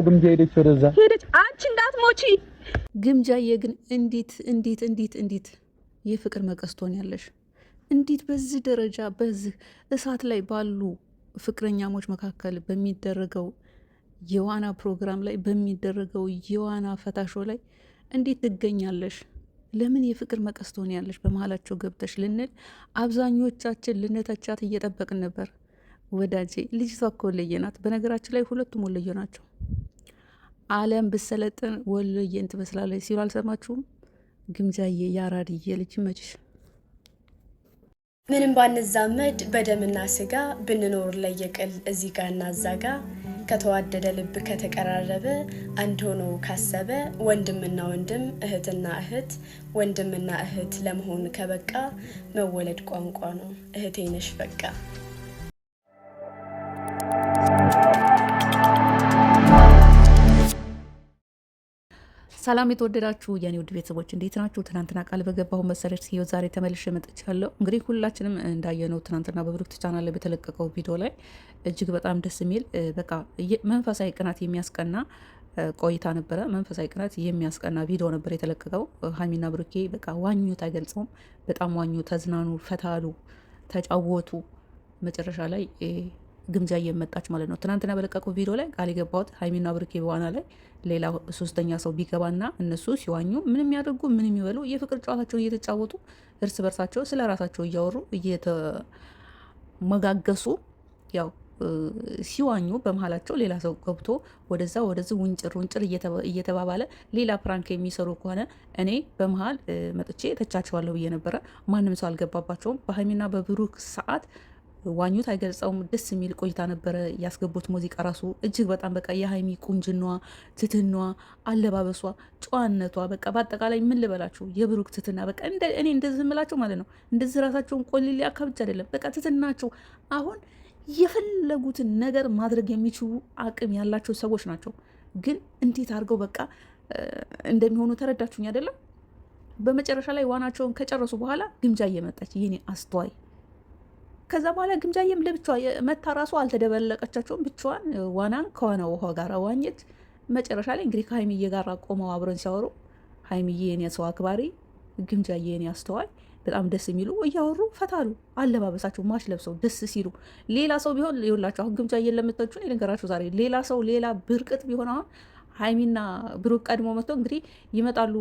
ግምጃ ሄደች፣ ወደዛ ሄደች። አንቺ እንዳትሞቺ። ግምጃዬ ግን እንዴት የፍቅር መቀስቶን ያለሽ እንዴት በዚህ ደረጃ በዚህ እሳት ላይ ባሉ ፍቅረኛሞች መካከል በሚደረገው የዋና ፕሮግራም ላይ በሚደረገው የዋና ፈታሾ ላይ እንዴት ትገኛለሽ? ለምን የፍቅር መቀስቶን ያለሽ በመሀላቸው ገብተሽ ልንል አብዛኞቻችን ልነተቻት እየጠበቅን ነበር። ወዳጄ ልጅቷ እኮ ወሎዬ ናት። በነገራችን ላይ ሁለቱም ወሎዬ ናቸው። ዓለም ብሰለጥን ወሎዬን ትመስላለች ሲሉ አልሰማችሁም? ግምጃዬ ያራድዬ ልጅ መችሽ። ምንም ባንዛመድ በደምና ስጋ ብንኖር ለየቅል እዚህ ጋርና እዛ ጋ ከተዋደደ ልብ ከተቀራረበ አንድ ሆኖ ካሰበ ወንድምና ወንድም እህትና እህት ወንድምና እህት ለመሆን ከበቃ መወለድ ቋንቋ ነው። እህቴ ነሽ በቃ። ሰላም የተወደዳችሁ የኔ ውድ ቤተሰቦች እንዴት ናችሁ? ትናንትና ቃል በገባሁ መሰረት ሲዮ ዛሬ ተመልሼ መጥቻለሁ። እንግዲህ ሁላችንም እንዳየነው ትናንትና በብሩክት ቻናል ላይ በተለቀቀው ቪዲዮ ላይ እጅግ በጣም ደስ የሚል በቃ መንፈሳዊ ቅናት የሚያስቀና ቆይታ ነበረ። መንፈሳዊ ቅናት የሚያስቀና ቪዲዮ ነበር የተለቀቀው። ሀይሚና ብሩኬ በቃ ዋኙት አይገልጸውም። በጣም ዋኙ፣ ተዝናኑ፣ ፈታሉ፣ ተጫወቱ። መጨረሻ ላይ ግምጃ እየመጣች ማለት ነው። ትናንትና በለቀቀው ቪዲዮ ላይ ቃል የገባሁት ሀይሚና ብሩኬ በዋና ላይ ሌላ ሶስተኛ ሰው ቢገባና እነሱ ሲዋኙ ምንም ያደርጉ ምንም የሚበሉ የፍቅር ጨዋታቸውን እየተጫወቱ እርስ በርሳቸው ስለ ራሳቸው እያወሩ እየተመጋገሱ ያው ሲዋኙ በመሀላቸው ሌላ ሰው ገብቶ ወደዛ ወደዚህ ውንጭር እየተባባለ ሌላ ፕራንክ የሚሰሩ ከሆነ እኔ በመሀል መጥቼ ተቻቸዋለሁ ብዬ ነበረ። ማንም ሰው አልገባባቸውም። በሀይሚና በብሩክ ሰዓት ዋኙት አይገልጸውም። ደስ የሚል ቆይታ ነበረ። ያስገቡት ሙዚቃ ራሱ እጅግ በጣም በቃ የሀይሚ ቁንጅናዋ፣ ትትናዋ፣ አለባበሷ፣ ጨዋነቷ በቃ በአጠቃላይ ምን ልበላችሁ የብሩክ ትትና በቃ እኔ እንደዚህ ምላቸው ማለት ነው። እንደዚህ ራሳቸውን ቆልሌ አካብቻ አይደለም በቃ ትትናቸው አሁን የፈለጉትን ነገር ማድረግ የሚችሉ አቅም ያላቸው ሰዎች ናቸው። ግን እንዴት አድርገው በቃ እንደሚሆኑ ተረዳችሁኝ አይደለም? በመጨረሻ ላይ ዋናቸውን ከጨረሱ በኋላ ግምጃ እየመጣች የኔ አስተዋይ ከዛ በኋላ ግምጃዬም ለብቻዋ መታ ራሱ አልተደበለቀቻቸውም። ብቻዋን ዋናን ከሆነ ውሃ ጋር ዋኘች። መጨረሻ ላይ እንግዲህ ከሀይሚዬ ጋር ቆመው አብረን ሲያወሩ ሀይሚዬ የኔ ሰው አክባሪ፣ ግምጃዬ የኔ አስተዋይ በጣም ደስ የሚሉ እያወሩ ፈታሉ። አለባበሳቸው ማች ለብሰው ደስ ሲሉ ሌላ ሰው ቢሆን ይኸውላችሁ አሁን ግምጃዬን ለምታችሁ ልንገራችሁ ዛሬ ሌላ ሰው ሌላ ብርቅት ቢሆን አሁን ሀይሚና ብሩክ ቀድሞ መጥቶ እንግዲህ ይመጣሉ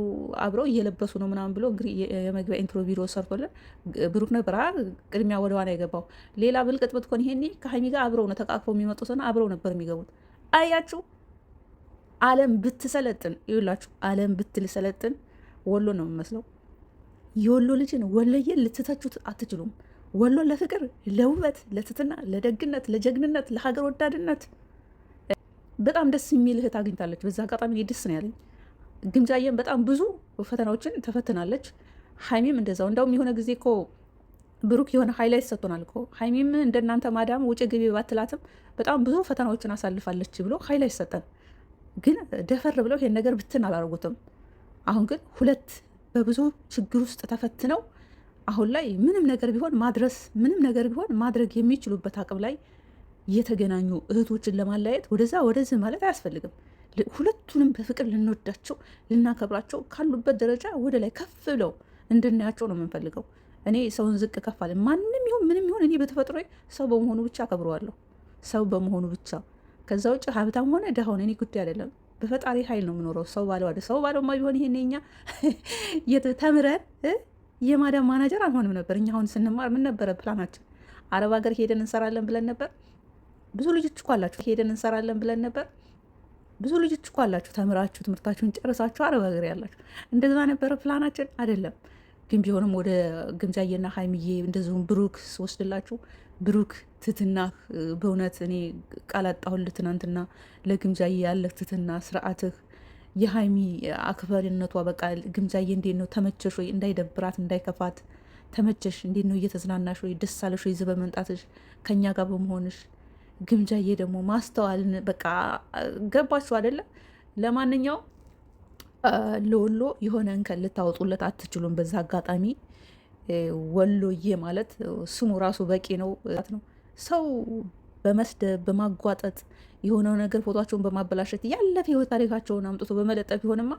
አብረው እየለበሱ ነው ምናምን ብሎ እንግዲህ የመግቢያ ኢንትሮ ቪዲዮ ሰርቶልን ብሩክ ነበር ቅድሚያ ወደ ዋና የገባው። ሌላ ብልቅጥ ብትሆን ይሄኔ ከሀይሚ ጋር አብረው ነው ተቃቅፈው የሚመጡትና አብረው ነበር የሚገቡት። አያችሁ ዓለም ብትሰለጥን ይውላችሁ ዓለም ብትሰለጥን ወሎ ነው የሚመስለው። የወሎ ልጅን ወሎዬን ልትተቹት አትችሉም። ወሎ ለፍቅር፣ ለውበት፣ ለትትና፣ ለደግነት፣ ለጀግንነት፣ ለሀገር ወዳድነት በጣም ደስ የሚል እህት አግኝታለች። በዛ አጋጣሚ ደስ ነው ያለኝ። ግምጃዬም በጣም ብዙ ፈተናዎችን ተፈትናለች። ሀይሚም እንደዛው። እንደውም የሆነ ጊዜ እኮ ብሩክ የሆነ ሃይላይት ሰጥቶናል እኮ ሀይሚም እንደናንተ ማዳም ውጭ ግቢ ባትላትም በጣም ብዙ ፈተናዎችን አሳልፋለች ብሎ ሃይላይት ሰጠን። ግን ደፈር ብለው ይሄን ነገር ብትን አላደረጉትም። አሁን ግን ሁለት በብዙ ችግር ውስጥ ተፈትነው አሁን ላይ ምንም ነገር ቢሆን ማድረግ የሚችሉበት አቅም ላይ የተገናኙ እህቶችን ለማለያየት ወደዛ ወደዚህ ማለት አያስፈልግም። ሁለቱንም በፍቅር ልንወዳቸው ልናከብራቸው ካሉበት ደረጃ ወደ ላይ ከፍ ብለው እንድናያቸው ነው የምንፈልገው። እኔ ሰውን ዝቅ ከፍ አለ ማንም ይሁን ምንም ይሁን እኔ በተፈጥሮ ሰው በመሆኑ ብቻ አከብረዋለሁ። ሰው በመሆኑ ብቻ። ከዛ ውጭ ሀብታም ሆነ ድሃውን እኔ ጉዳይ አይደለም። በፈጣሪ ኃይል ነው የምኖረው። ሰው ባለማ ቢሆን ይሄን እኛ ተምረን የማዳም ማናጀር አልሆንም ነበር። እኛ አሁን ስንማር ምን ነበረ ፕላናችን? አረብ ሀገር ሄደን እንሰራለን ብለን ነበር። ብዙ ልጆች እኮ አላችሁ ሄደን እንሰራለን ብለን ነበር። ብዙ ልጆች እኮ አላችሁ ተምራችሁ ትምህርታችሁን ጨርሳችሁ አረብ ሀገር ያላችሁ። እንደዛ ነበረ ፕላናችን አይደለም። ግን ቢሆንም ወደ ግምጃዬና ሀይሚዬ እንደዚሁም ብሩክ ስወስድላችሁ ብሩክ ትትና በእውነት እኔ ቃል አጣሁልህ ትናንትና ለግምጃዬ ያለህ ትትና ስርዓትህ፣ የሀይሚ አክባሪነቷ በቃ ግምጃዬ እንዴት ነው ተመቸሽ ወይ? እንዳይደብራት እንዳይከፋት ተመቸሽ? እንዴት ነው እየተዝናናሽ ወይ? ደስ አለሽ ወይ? በመምጣትሽ ከኛ ጋር በመሆንሽ ግምጃዬ ደግሞ ማስተዋልን በቃ ገባችሁ አይደለም? ለማንኛውም ለወሎ የሆነ እንከን ልታወጡለት አትችሉም። በዛ አጋጣሚ ወሎዬ ማለት ስሙ ራሱ በቂ ነው። ሰው በመስደብ በማጓጠጥ የሆነው ነገር ፎቶቸውን በማበላሸት ያለፈ ህይወት ታሪካቸውን አምጥቶ በመለጠፍ ቢሆንማ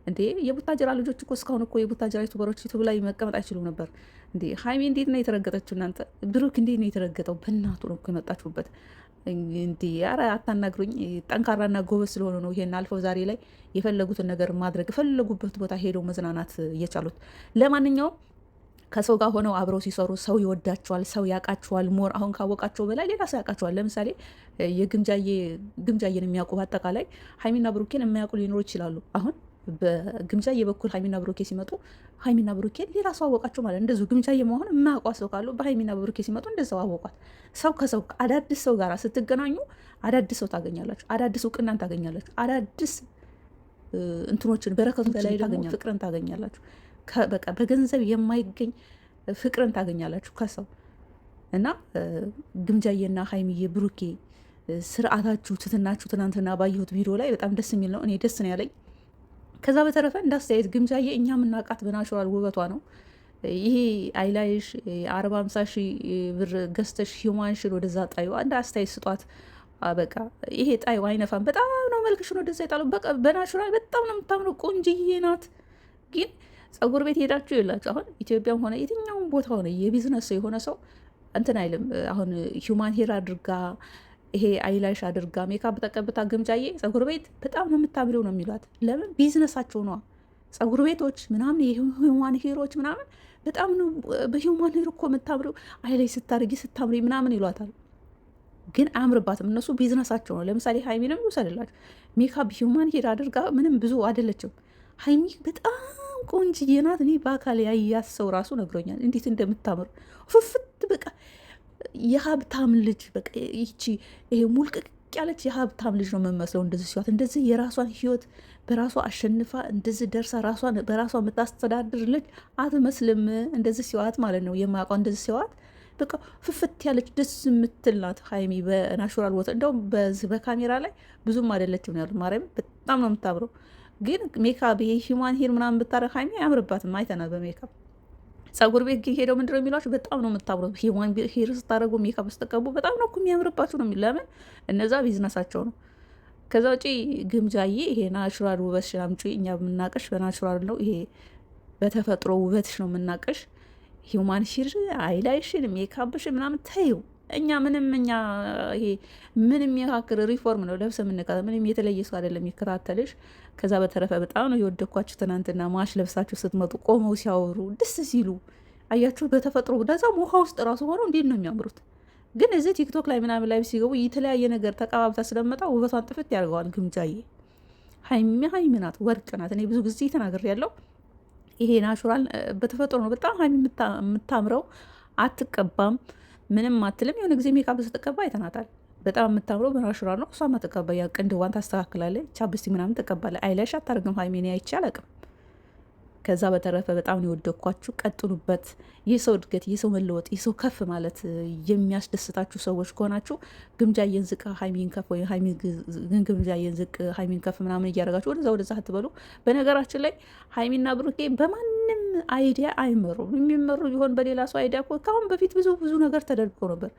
እንዴ የቡታጀራ ልጆች እኮ እስካሁን እኮ የቡታጀራ ዩቱበሮች ዩቱብ ላይ መቀመጥ አይችሉም ነበር እንዴ። ሀይሚ እንዴት ነው የተረገጠችው እናንተ? ብሩክ እንዴት ነው የተረገጠው? በእናቱ ነው እኮ የመጣችሁበት እንዲ። ኧረ አታናግሩኝ። ጠንካራና ጎበዝ ስለሆነ ነው ይሄን አልፈው ዛሬ ላይ የፈለጉትን ነገር ማድረግ የፈለጉበት ቦታ ሄደው መዝናናት እየቻሉት። ለማንኛውም ከሰው ጋር ሆነው አብረው ሲሰሩ ሰው ይወዳቸዋል፣ ሰው ያውቃቸዋል። ሞር አሁን ካወቃቸው በላይ ሌላ ሰው ያውቃቸዋል። ለምሳሌ ግምጃዬን የሚያውቁ በአጠቃላይ ሀይሚና ብሩኬን የማያውቁ ሊኖሩ ይችላሉ። አሁን በግምጃዬ በኩል ሀይሚና ብሩኬ ሲመጡ ሀይሚና ብሩኬን ሌላ ሰው አወቃቸው ማለት እንደዚሁ ግምጃዬ መሆን የማያውቋት ሰው ካሉ በሀይሚና ብሩኬ ሲመጡ እንደዛው አወቋት። ሰው ከሰው አዳዲስ ሰው ጋር ስትገናኙ አዳዲስ ሰው ታገኛላችሁ፣ አዳዲስ እውቅናን ታገኛላችሁ፣ አዳዲስ እንትኖችን በረከቶችን በላይ ደግሞ ፍቅርን ታገኛላችሁ። በቃ በገንዘብ የማይገኝ ፍቅርን ታገኛላችሁ ከሰው እና ግምጃዬና ሀይሚዬ ብሩኬ ስርዓታችሁ፣ ትትናችሁ ትናንትና ባየሁት ቪዲዮ ላይ በጣም ደስ የሚል ነው። እኔ ደስ ነው ያለኝ። ከዛ በተረፈ እንዳስተያየት ግምጃዬ እኛ የምናውቃት በናቹራል ውበቷ ነው። ይሄ አይላይሽ 40-50 ሺህ ብር ገዝተሽ ሂውማንሽን ወደዛ ጣዩ አንድ አስተያየት ስጧት። በቃ ይሄ ጣዩ አይነፋም። በጣም ነው መልክሽን ወደዛ ይጣሉ። በቃ በናቹራል በጣም ነው የምታምረው። ቆንጅዬ ናት። ግን ጸጉር ቤት ሄዳችሁ የላችሁ አሁን ኢትዮጵያም ሆነ የትኛውም ቦታ ሆነ የቢዝነስ ሰው የሆነ ሰው እንትን አይልም። አሁን ሂውማን ሄር አድርጋ ይሄ አይላሽ አድርጋ ሜካፕ ተቀብታ ግምጃዬ ጸጉር ቤት በጣም ነው የምታምሪው ነው የሚሏት። ለምን ቢዝነሳቸው ነዋ። ጸጉር ቤቶች ምናምን የሂውማን ሄሮች ምናምን በጣም ነው በሂውማን ሄር እኮ የምታምሪው አይላይ ስታርጊ ስታምሪ ምናምን ይሏታል። ግን አያምርባትም። እነሱ ቢዝነሳቸው ነው። ለምሳሌ ሀይሚንም ይውሰድላችሁ። ሜካፕ ሂውማን ሄር አድርጋ ምንም ብዙ አይደለችም። ሀይሚ በጣም ቆንጅዬ ናት። እኔ በአካል ያያት ሰው ራሱ ነግሮኛል እንዴት እንደምታምር ፍፍት በቃ የሀብታም ልጅ በቃ ይቺ ይሄ ሙልቅቅ ያለች የሀብታም ልጅ ነው የምመስለው። እንደዚህ ሲዋት እንደዚህ የራሷን ህይወት በራሷ አሸንፋ እንደዚህ ደርሳ ራሷን በራሷ የምታስተዳድር ልጅ አትመስልም። እንደዚህ ሲዋት ማለት ነው የማያውቀው እንደዚህ ሲዋት በቃ ፍፍት ያለች ደስ የምትል ናት ሀይሚ በናቹራል ወተ እንደውም በዚህ በካሜራ ላይ ብዙም አይደለችም ያሉት። ማርያም በጣም ነው የምታምረው። ግን ሜካፕ ይሄ ሂውማን ሄር ምናምን ብታረግ ሀይሚ አያምርባትም። አይተናል በሜካፕ ጸጉር ቤት ግን ሄደው ምንድነው የሚሏቸው? በጣም ነው የምታምረው። ሂውማን ሄር ስታደረጉ ሜካፕ ስትቀቡ በጣም ነው እኮ የሚያምርባችሁ ነው። ለምን እነዛ ቢዝነሳቸው ነው። ከዛ ውጪ ግምጃዬ ይሄ ናቹራል ውበትሽን አምጪ። እኛ የምናቀሽ በናቹራል ነው። ይሄ በተፈጥሮ ውበትሽ ነው የምናቀሽ። ሂውማን ሄር አይላይሽን ሜካፕሽን ምናምን ተይው። እኛ ይሄ ምንም የካክር ሪፎርም ነው ለብሰ የምንቀ ምንም የተለየ ሰው አይደለም የሚከታተልሽ። ከዛ በተረፈ በጣም ነው የወደኳችሁ። ትናንትና ማሽ ለብሳችሁ ስትመጡ ቆመው ሲያወሩ ደስ ሲሉ አያችሁ። በተፈጥሮ ደዛም ውሃ ውስጥ ራሱ ሆነው እንዴት ነው የሚያምሩት። ግን እዚህ ቲክቶክ ላይ ምናምን ላይ ሲገቡ የተለያየ ነገር ተቀባብታ ስለመጣ ውበቷን ጥፍት ያደርገዋል። ግምጃዬ ሀይሚ ናት፣ ወርቅ ናት። እኔ ብዙ ጊዜ ተናግሬ ያለው ይሄ ናቹራል በተፈጥሮ ነው። በጣም ሀይሚ የምታምረው አትቀባም፣ ምንም አትልም። የሆነ ጊዜ ሜካፕ ስትቀባ አይተናታል። በጣም የምታምረው በናቹራል ነው። እሷ ማትቀባ ያ ቅንድቧን ታስተካክላለች፣ ቻፕስቲ ምናምን ትቀባለ። አይላሽ አታርግም ሀይሚ። እኔ አይቼ አላቅም። ከዛ በተረፈ በጣም ነው የወደድኳችሁ። ቀጥሉበት። የሰው እድገት፣ የሰው መለወጥ፣ የሰው ከፍ ማለት የሚያስደስታችሁ ሰዎች ከሆናችሁ ግምጃዬን ዝቅ ሀይሚን ከፍ ወይ ግምጃዬን ዝቅ ሀይሚን ከፍ ምናምን እያደረጋችሁ ወደዛ አትበሉ። በነገራችን ላይ ሀይሚና ብሩኬ በማንም አይዲያ አይመሩም። የሚመሩ ቢሆን በሌላ ሰው አይዲያ እኮ ከአሁን በፊት ብዙ ነገር ተደርገው ነበር።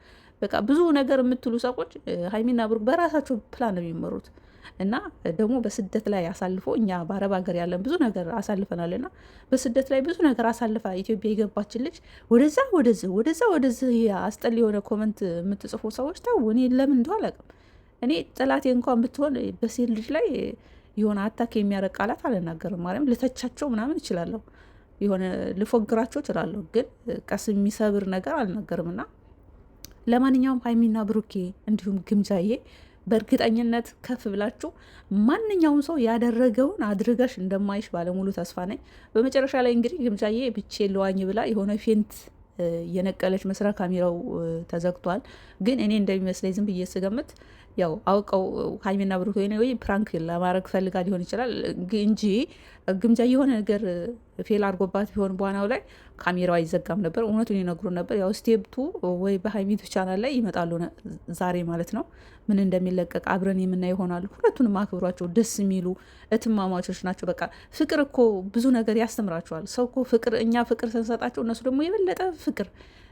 በቃ ብዙ ነገር የምትሉ ሰዎች ሀይሚና ብሩክ በራሳቸው ፕላን ነው የሚመሩት። እና ደግሞ በስደት ላይ አሳልፎ እኛ በአረብ ሀገር ያለን ብዙ ነገር አሳልፈናል። እና በስደት ላይ ብዙ ነገር አሳልፋ ኢትዮጵያ የገባችን ልጅ ወደዚህ አስጠል የሆነ ኮመንት የምትጽፉ ሰዎች ተው። እኔ ለምን እንደው አላውቅም። እኔ ጠላቴ እንኳን ብትሆን በሴት ልጅ ላይ የሆነ አታክ የሚያረግ ቃላት አልናገርም። ማርያም ልተቻቸው ምናምን እችላለሁ፣ የሆነ ልፎግራቸው እችላለሁ፣ ግን ቀስ የሚሰብር ነገር አልናገርም። እና ለማንኛውም ሀይሚና ብሩኬ እንዲሁም ግምጃዬ በእርግጠኝነት ከፍ ብላችሁ ማንኛውም ሰው ያደረገውን አድርገሽ እንደማይሽ ባለሙሉ ተስፋ ነኝ። በመጨረሻ ላይ እንግዲህ ግምጃዬ ብቼ ለዋኝ ብላ የሆነ ፌንት የነቀለች መስራ ካሜራው ተዘግቷል። ግን እኔ እንደሚመስለኝ ዝም ብዬ ስገምት ያው አውቀው ሀይሚና ብሩክ ወይ ፕራንክ ለማድረግ ፈልጋ ሊሆን ይችላል እንጂ ግምጃ የሆነ ነገር ፌል አድርጎባት ቢሆን በዋናው ላይ ካሜራው አይዘጋም ነበር። እውነቱን ይነግሩን ነበር። ያው ስቴፕቱ ወይ በሀይሚቱ ቻናል ላይ ይመጣሉ ዛሬ ማለት ነው። ምን እንደሚለቀቅ አብረን የምናይ ይሆናሉ። ሁለቱንም አክብሯቸው። ደስ የሚሉ እትማማቾች ናቸው። በቃ ፍቅር እኮ ብዙ ነገር ያስተምራቸዋል። ሰው እኮ ፍቅር እኛ ፍቅር ስንሰጣቸው እነሱ ደግሞ የበለጠ ፍቅር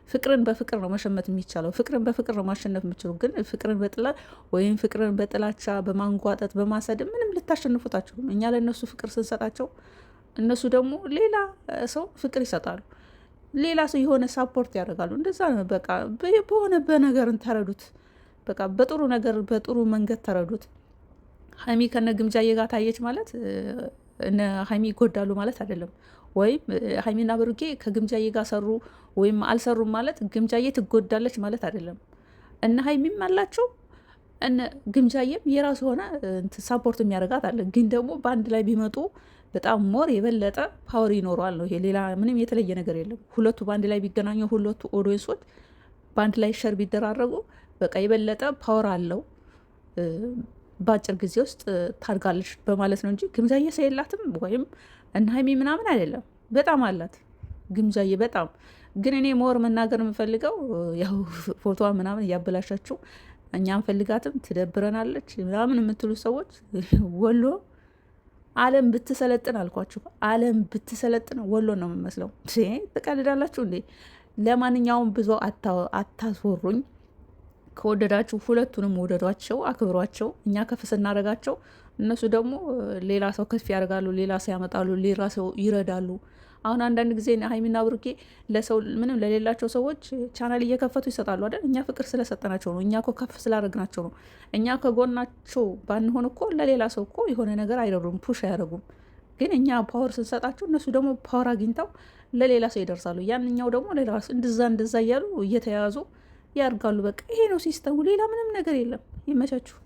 ፍቅርን በፍቅር ነው መሸመት የሚቻለው። ፍቅርን በፍቅር ነው ማሸነፍ የምችሉ። ግን ፍቅርን በጥላ ወይም ፍቅርን በጥላቻ በማንጓጠጥ በማሰድ ምንም ልታሸንፉት አትችሉም። እኛ ለእነሱ ፍቅር ስንሰጣቸው እነሱ ደግሞ ሌላ ሰው ፍቅር ይሰጣሉ። ሌላ ሰው የሆነ ሳፖርት ያደርጋሉ። እንደዛ ነው በቃ። በሆነ በነገርን ተረዱት። በቃ በጥሩ ነገር በጥሩ መንገድ ተረዱት። ሀይሚ ከነ ግምጃዬ ጋር ታየች ማለት እነ ሀይሚ ይጎዳሉ ማለት አይደለም። ወይም ሀይሚና ብሩኬ ከግምጃዬ ጋር ሰሩ ወይም አልሰሩም ማለት ግምጃዬ ትጎዳለች ማለት አይደለም። እነ ሀይሚም አላቸው እነ ግምጃዬም የራሱ የሆነ ሳፖርት የሚያደርጋት አለ። ግን ደግሞ በአንድ ላይ ቢመጡ በጣም ሞር የበለጠ ፓወር ይኖረዋል ነው። ይሄ ሌላ ምንም የተለየ ነገር የለም። ሁለቱ በአንድ ላይ ቢገናኙ፣ ሁለቱ ኦዲየንሶች በአንድ ላይ ሸር ቢደራረጉ በቃ የበለጠ ፓወር አለው። በአጭር ጊዜ ውስጥ ታድጋለች በማለት ነው እንጂ ግምጃዬ ሰው የላትም ወይም እነ ሀይሚ ምናምን አይደለም። በጣም አላት ግምጃዬ በጣም። ግን እኔ ሞር መናገር የምፈልገው ያው ፎቶዋ ምናምን እያበላሻችሁ እኛ አንፈልጋትም ትደብረናለች ምናምን የምትሉ ሰዎች ወሎ ዓለም ብትሰለጥን አልኳችሁ። ዓለም ብትሰለጥን ወሎ ነው የምመስለው። ትቀልዳላችሁ እንዴ? ለማንኛውም ብዙ አታስወሩኝ። ከወደዳችሁ ሁለቱንም ወደዷቸው፣ አክብሯቸው። እኛ ከፍ ስናደርጋቸው እነሱ ደግሞ ሌላ ሰው ከፍ ያደርጋሉ፣ ሌላ ሰው ያመጣሉ፣ ሌላ ሰው ይረዳሉ። አሁን አንዳንድ ጊዜ ሀይሚና ብሩኬ ለሰው ምንም ለሌላቸው ሰዎች ቻናል እየከፈቱ ይሰጣሉ አይደል? እኛ ፍቅር ስለሰጠናቸው ነው። እኛ እኮ ከፍ ስላደረግናቸው ነው። እኛ ከጎናቸው ባንሆን እኮ ለሌላ ሰው እኮ የሆነ ነገር አይደሩም፣ ፑሽ አያደርጉም። ግን እኛ ፓወር ስንሰጣቸው እነሱ ደግሞ ፓወር አግኝተው ለሌላ ሰው ይደርሳሉ። ያንኛው ደግሞ ሌላ እንደዛ እያሉ እየተያያዙ ያርጋሉ። በቃ ይሄ ነው ሲስተሙ። ሌላ ምንም ነገር የለም። ይመቻችሁ።